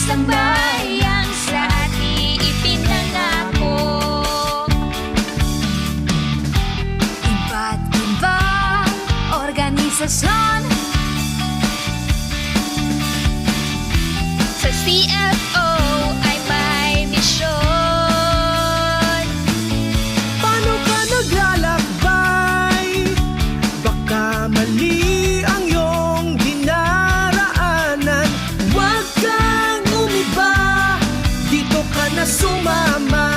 sambayang sa ating ipinangako. Iba't ibang organisasyon sa CFO ay may misyon. Paano ka naglalakbay? Baka mali ang iyong dinaraanan. Huwag kang umiba, dito ka na sumama.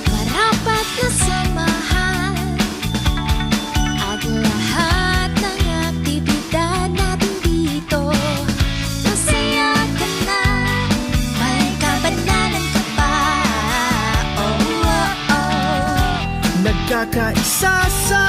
Marapat na samahan at lahat ng aktibidad natin dito. Masaya ka na, may kabanalan ka pa. Oh, oh, oh. Nagkakaisa sa